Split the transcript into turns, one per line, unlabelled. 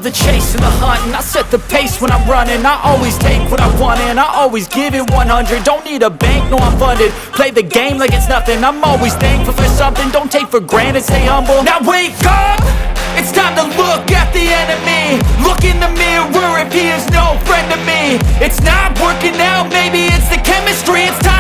the chase and the hunt, and I set the pace when I'm running. I always take what I want and I always give it 100. Don't need a bank, no I'm funded. Play the game like it's nothing. I'm always thankful for something. Don't take for granted, stay humble. Now wake up! It's time to look at the enemy. Look in the mirror if he is no friend to me. It's not working out, maybe it's the chemistry. It's time